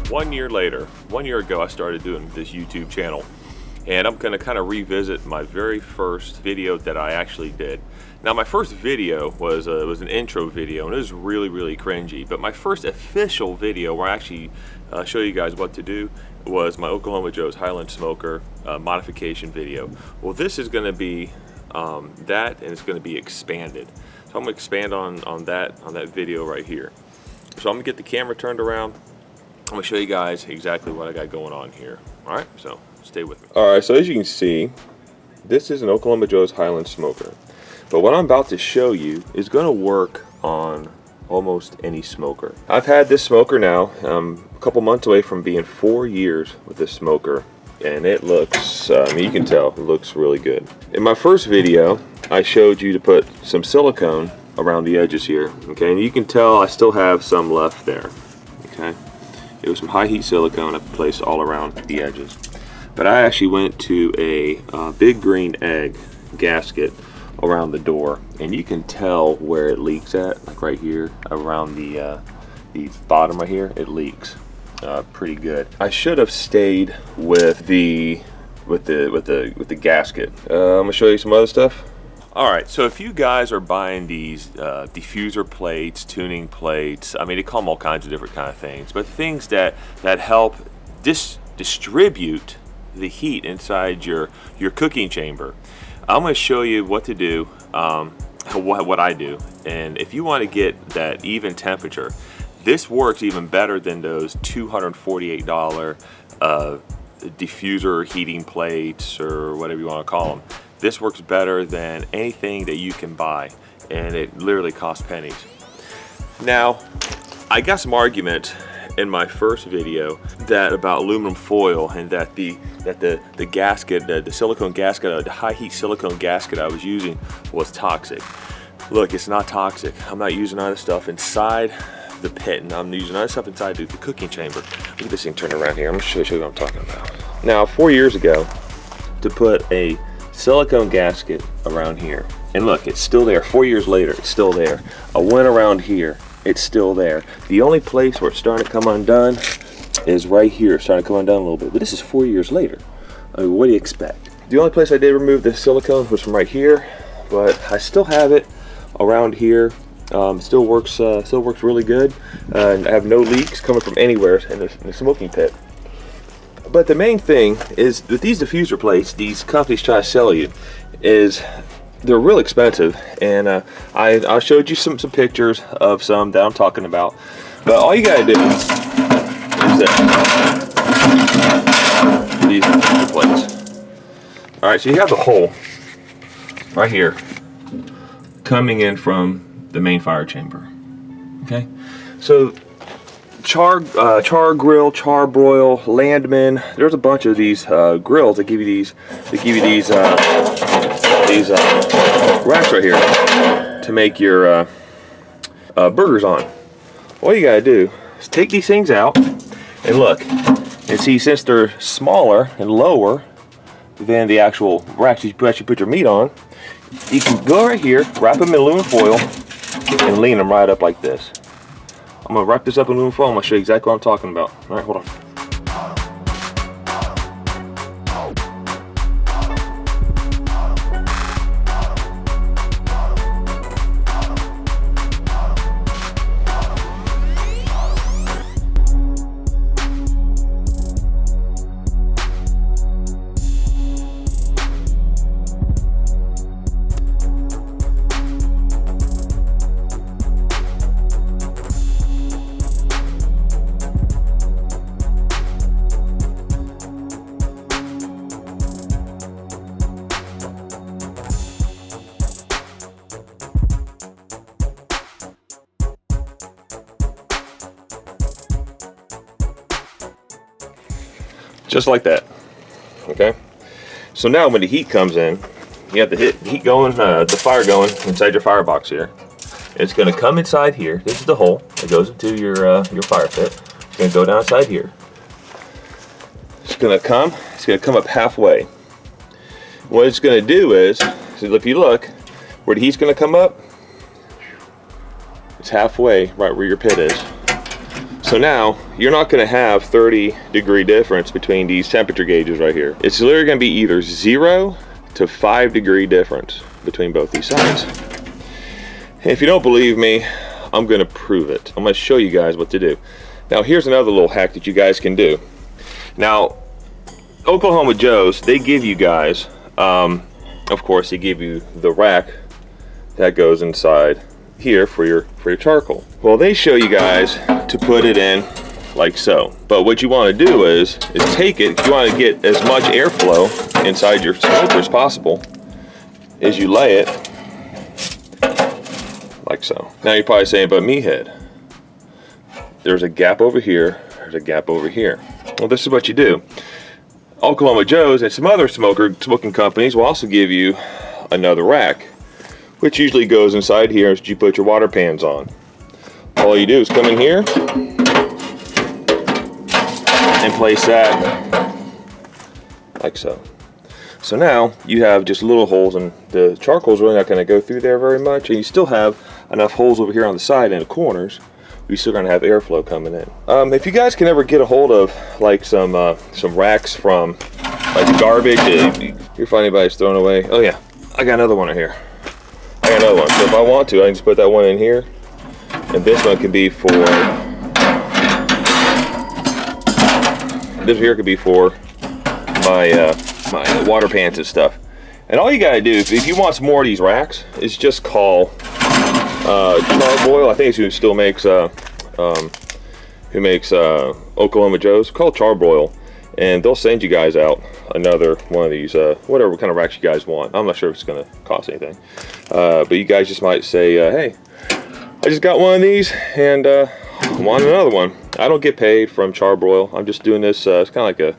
1 year later, 1 year ago, I started doing this YouTube channel, and I'm going to kind of revisit my very first video that I actually did. Now, my first video was an intro video, and it was really cringy. But my first official video, where I actually show you guys what to do, was my Oklahoma Joe's Highland Smoker modification video. Well, this is going to be that, and it's going to be expanded. So I'm going to expand on that video right here. So I'm going to get the camera turned around. I'm going to show you guys exactly what I got going on here. Alright, so stay with me. Alright, so as you can see, this is an Oklahoma Joe's Highland Smoker. But what I'm about to show you is going to work on almost any smoker. I've had this smoker now, a couple months away from being 4 years with this smoker. And it looks, you can tell, it looks really good. In my first video, I showed you to put some silicone around the edges here. Okay, and you can tell I still have some left there. Okay. It was some high heat silicone I placed all around the edges. But I actually went to a big green egg gasket around the door, and you can tell where it leaks at, like right here around the bottom right here. It leaks pretty good. I should have stayed with the gasket. I'm gonna show you some other stuff. Alright, so if you guys are buying these diffuser plates, tuning plates, I mean, they call them all kinds of different kind of things, but things that help distribute the heat inside your cooking chamber, I'm going to show you what to do, what I do. And if you want to get that even temperature, this works even better than those $248 diffuser heating plates, or whatever you want to call them. This works better than anything that you can buy, and it literally costs pennies. Now, I got some argument in my first video that about aluminum foil, and that the gasket, the silicone gasket, the high heat silicone gasket I was using was toxic. Look, it's not toxic. I'm not using other stuff inside the pit, and I'm using other stuff inside the cooking chamber. Look at this thing turn around here. I'm gonna show you what I'm talking about. Now, 4 years ago, to put a silicone gasket around here, and look, it's still there. 4 years later, it's still there. I went around here, it's still there. The only place where it's starting to come undone is right here. It's starting to come undone a little bit, but this is 4 years later. I mean, what do you expect? The only place I did remove the silicone was from right here, but I still have it around here. Still works really good, and I have no leaks coming from anywhere in the smoking pit. But the main thing is that these diffuser plates, these companies try to sell you, is they're real expensive. And I showed you some pictures of some that I'm talking about. But all you gotta do is this. These diffuser plates. All right, so you have the hole right here coming in from the main fire chamber. Okay, so char grill, char broil, Landman. There's a bunch of these grills that give you these racks right here to make your burgers on. All you gotta do is take these things out and look and see, since they're smaller and lower than the actual racks you actually put your meat on, you can go right here, wrap them in aluminum foil, and lean them right up like this. I'm gonna wrap this up in aluminum foil. I'm gonna show you exactly what I'm talking about. All right, hold on. just like that. Okay. So now when the heat comes in, you have the heat going, the fire going inside your firebox here. It's going to come inside here. This is the hole that goes into your fire pit. It's going to go down inside here. It's going to come up halfway. What it's going to do is, so if you look, where the heat's going to come up, it's halfway right where your pit is. So now, you're not going to have 30-degree difference between these temperature gauges right here. It's literally going to be either 0 to 5-degree difference between both these sides. And if you don't believe me, I'm going to prove it. I'm going to show you guys what to do. Now, here's another little hack that you guys can do. Now, Oklahoma Joe's, they give you guys, of course, they give you the rack that goes inside here for your charcoal. Well, they show you guys to put it in like so. But what you want to do is take it, you want to get as much airflow inside your smoker as possible, is you lay it like so. Now you're probably saying, but meathead, there's a gap over here, there's a gap over here. Well, this is what you do. Oklahoma Joe's and some other smoking companies will also give you another rack, which usually goes inside here as you put your water pans on. All you do is come in here and place that like so. So now you have just little holes, and the charcoal's really not going to go through there very much, and you still have enough holes over here on the side and the corners. You're still going to have airflow coming in. If you guys can ever get a hold of like some racks from like garbage, you're finding anybody's throwing away. Oh yeah, I got another one right here. I got another one. So if I want to, I can just put that one in here, and this one can be for. This here could be for my my water pans and stuff. And all you gotta do, if you want some more of these racks, is just call Charboil. I think it's who still makes Oklahoma Joe's. Call Charboil, and they'll send you guys out another one of these, whatever kind of racks you guys want. I'm not sure if it's gonna cost anything, but you guys just might say, hey, I just got one of these and want another one. I don't get paid from Charbroil. I'm just doing this. It's kind of like a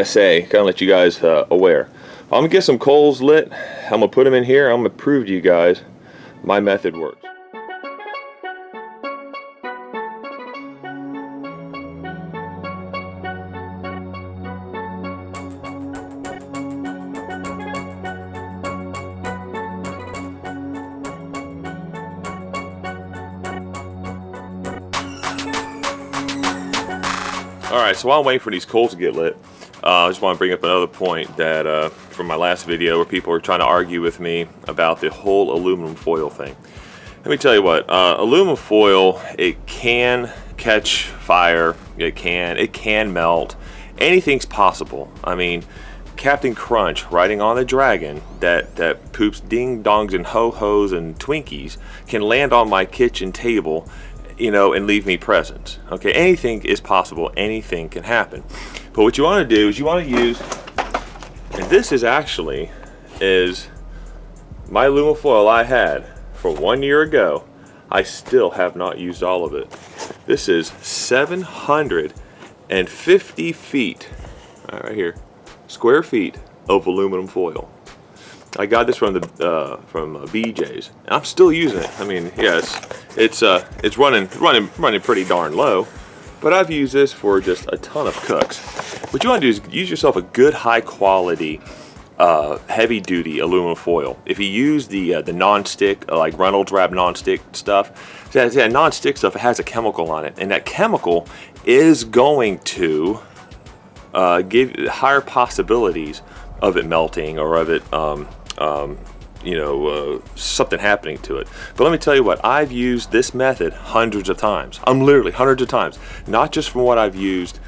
PSA, kind of let you guys aware. I'm gonna get some coals lit. I'm gonna put them in here. I'm gonna prove to you guys my method works. Alright, so while I'm waiting for these coals to get lit, I just want to bring up another point that from my last video where people were trying to argue with me about the whole aluminum foil thing. Let me tell you what, aluminum foil, it can catch fire, it can melt, anything's possible. I mean, Captain Crunch riding on a dragon that poops ding-dongs and ho-hos and Twinkies can land on my kitchen table, you know, and leave me presents. Okay, anything is possible, anything can happen. But what you want to do is you want to use, and this is actually my aluminum foil I had for 1 year ago. I still have not used all of it. This is 750 feet, right here, square feet of aluminum foil. I got this from BJ's. I'm still using it. I mean, yes, it's running pretty darn low, but I've used this for just a ton of cooks. What you want to do is use yourself a good, high quality, heavy duty aluminum foil. If you use the non-stick, like Reynolds Wrap non-stick stuff, that non-stick stuff, it has a chemical on it, and that chemical is going to give higher possibilities of it melting or of it something happening to it. But let me tell you what, I've used this method hundreds of times. I'm literally hundreds of times, not just from what I've used.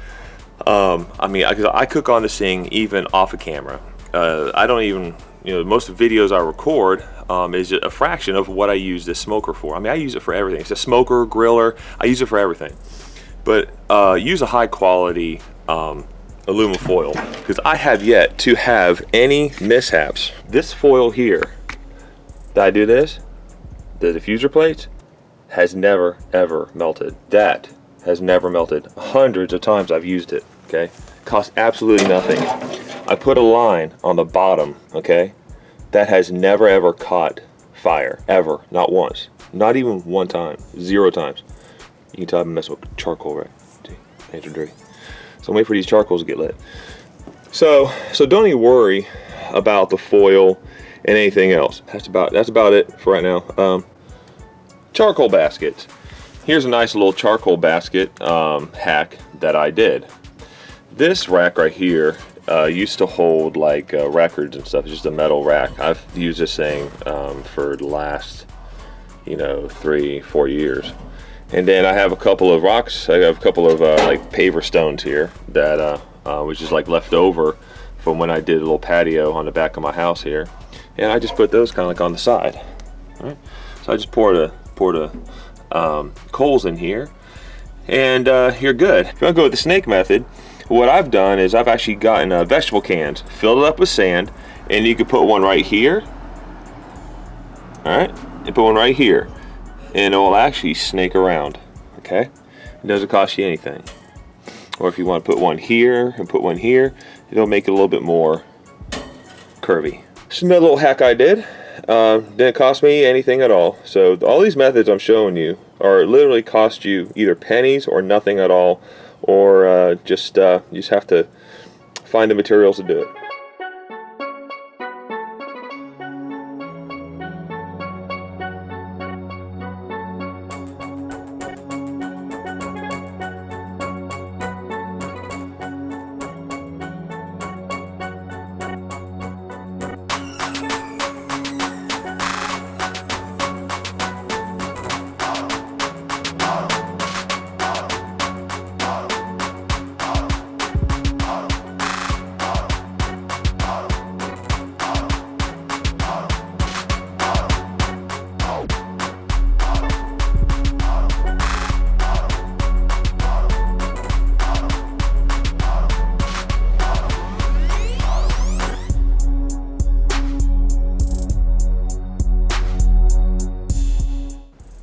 I cook on this thing even off of camera. I don't even, most of the videos I record is just a fraction of what I use this smoker for. I mean, I use it for everything. It's a smoker, griller, I use it for everything. But use a high quality aluminum foil, because I have yet to have any mishaps. This foil here that I do this, the diffuser plates, has never ever melted. That has never melted. Hundreds of times I've used it, okay? Costs absolutely nothing. I put a line on the bottom, okay? That has never ever caught fire, ever, not once. Not even one time, 0 times. You can tell I've been messing with charcoal, right? See, hands are dirty. So I'm waiting for these charcoals to get lit. So don't even worry about the foil and anything else. That's about it for right now. Charcoal baskets. Here's a nice little charcoal basket hack that I did. This rack right here used to hold like records and stuff. It's just a metal rack. I've used this thing for the last, 3-4 years. And then I have a couple of rocks. I have a couple of like paver stones here that was just like left over from when I did a little patio on the back of my house here. And I just put those kind of like on the side. All right. So I just poured a coals in here, and you're good. If you want to go with the snake method, what I've done is I've actually gotten vegetable cans, filled it up with sand, and you could put one right here. All right, and put one right here, and it will actually snake around. Okay, it doesn't cost you anything. Or if you want to put one here and put one here, it'll make it a little bit more curvy. It's another little hack I did. Didn't cost me anything at all. So all these methods I'm showing you are literally cost you either pennies or nothing at all, or you just have to find the materials to do it.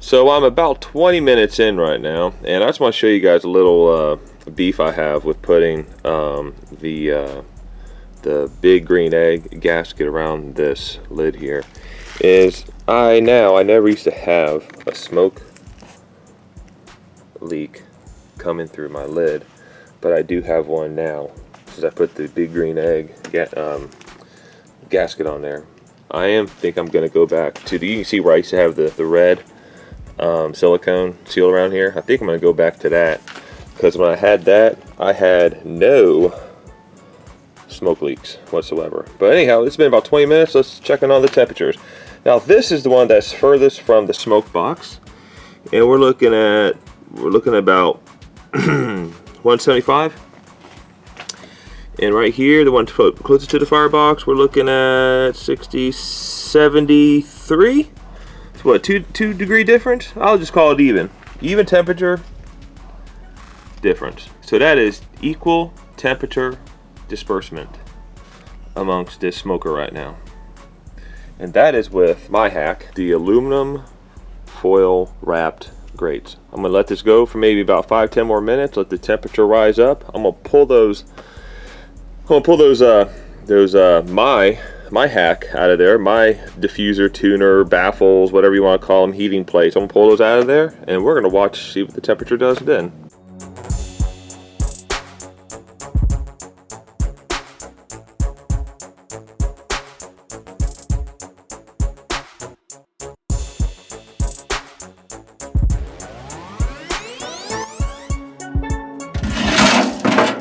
So I'm about 20 minutes in right now, and I just want to show you guys a little beef I have with putting the big green egg gasket around this lid here. I never used to have a smoke leak coming through my lid, but I do have one now since I put the big green egg gasket on there. I think I'm going to go back to you can see where I used to have the red silicone seal around here. I think I'm going to go back to that, because when I had that, I had no smoke leaks whatsoever. But anyhow, it's been about 20 minutes. Let's check in on the temperatures. Now this is the one that's furthest from the smoke box, and we're looking at about 175. And right here, the one closest to the firebox, we're looking at 73. What, two degree difference? I'll just call it even temperature difference. So that is equal temperature disbursement amongst this smoker right now, and that is with my hack, the aluminum foil wrapped grates. I'm gonna let this go for maybe about 5-10 more minutes, let the temperature rise up. I'm gonna pull those my hack out of there, my diffuser, tuner, baffles, whatever you want to call them, heating plates. I'm gonna pull those out of there, and we're gonna see what the temperature does then.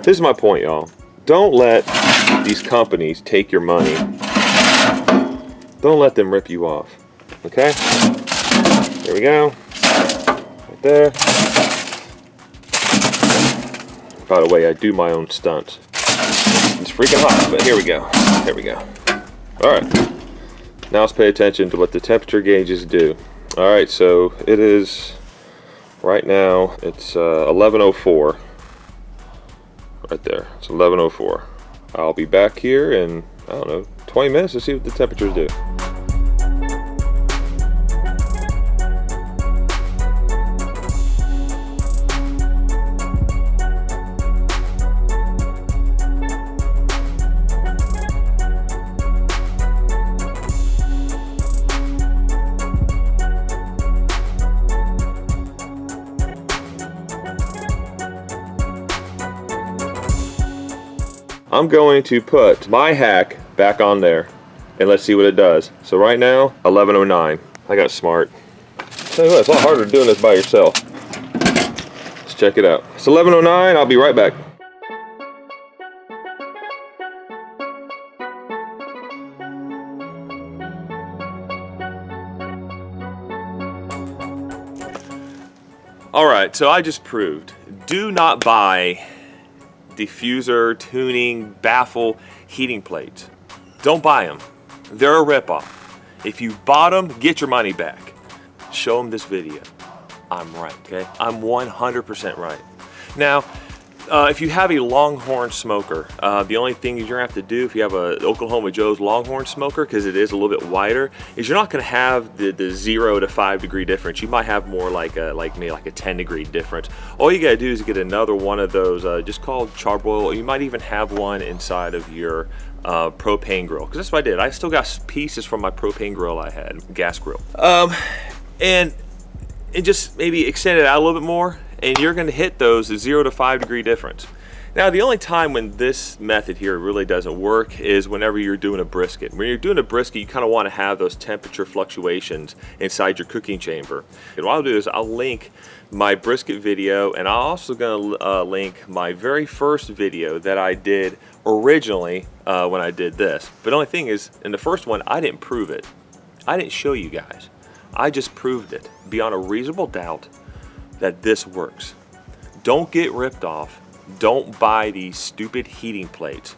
This is my point, y'all. Don't let these companies take your money. Don't let them rip you off. Okay? There we go. Right there. By the way, I do my own stunts. It's freaking hot, but here we go. There we go. Alright. Now let's pay attention to what the temperature gauges do. Alright, so it is, right now, it's 11:04. Right there. It's 11:04. I'll be back here in, I don't know, 20 minutes to see what the temperatures do. I'm going to put my hack back on there and let's see what it does. So right now, 1109. I got smart. Tell you what, it's a lot harder doing this by yourself. Let's check it out. It's 1109, I'll be right back. All right, so I just proved, do not buy diffuser, tuning, baffle, heating plates. Don't buy them. They're a ripoff. If you bought them, get your money back. Show them this video. I'm right, okay? I'm 100% right. Now, if you have a Longhorn smoker, the only thing you're gonna have to do if you have a Oklahoma Joe's Longhorn smoker, because it is a little bit wider, is you're not gonna have the 0 to 5 degree difference. You might have more like maybe a 10 degree difference. All you gotta do is get another one of those, just called charbroil. You might even have one inside of your propane grill, because that's what I did. I still got pieces from my propane grill I had, gas grill. And just maybe extend it out a little bit more, and you're going to hit those 0 to 5 degree difference. Now, the only time when this method here really doesn't work is whenever you're doing a brisket. When you're doing a brisket, you kind of want to have those temperature fluctuations inside your cooking chamber. And what I'll do is I'll link my brisket video, and I'm also going to link my very first video that I did originally when I did this. But the only thing is, in the first one, I didn't prove it. I didn't show you guys. I just proved it beyond a reasonable doubt that this works. Don't get ripped off. Don't buy these stupid heating plates.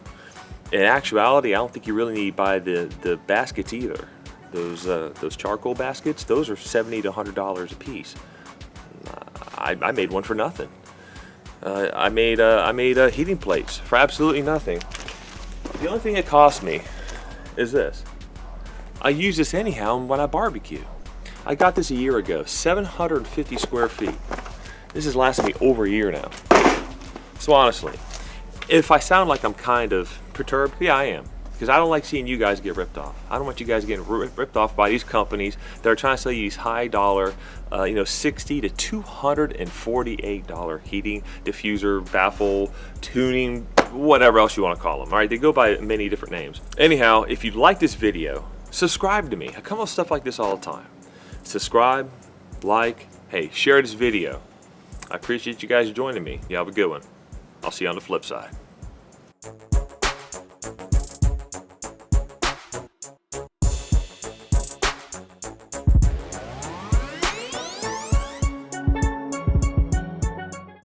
In actuality, I don't think you really need to buy the baskets either. Those charcoal baskets, those are $70 to $100 a piece. I made one for nothing. I made heating plates for absolutely nothing. The only thing it cost me is this. I use this anyhow when I barbecue. I got this a year ago, 750 square feet. This has lasted me over a year now. So honestly, if I sound like I'm kind of perturbed, yeah, I am. Because I don't like seeing you guys get ripped off. I don't want you guys getting ripped off by these companies that are trying to sell you these high dollar, $60 to $248 heating, diffuser, baffle, tuning, whatever else you want to call them. All right, they go by many different names. Anyhow, if you like this video, subscribe to me. I come up with stuff like this all the time. Subscribe, like, hey, share this video. I appreciate you guys joining me. You have a good one. I'll see you on the flip side.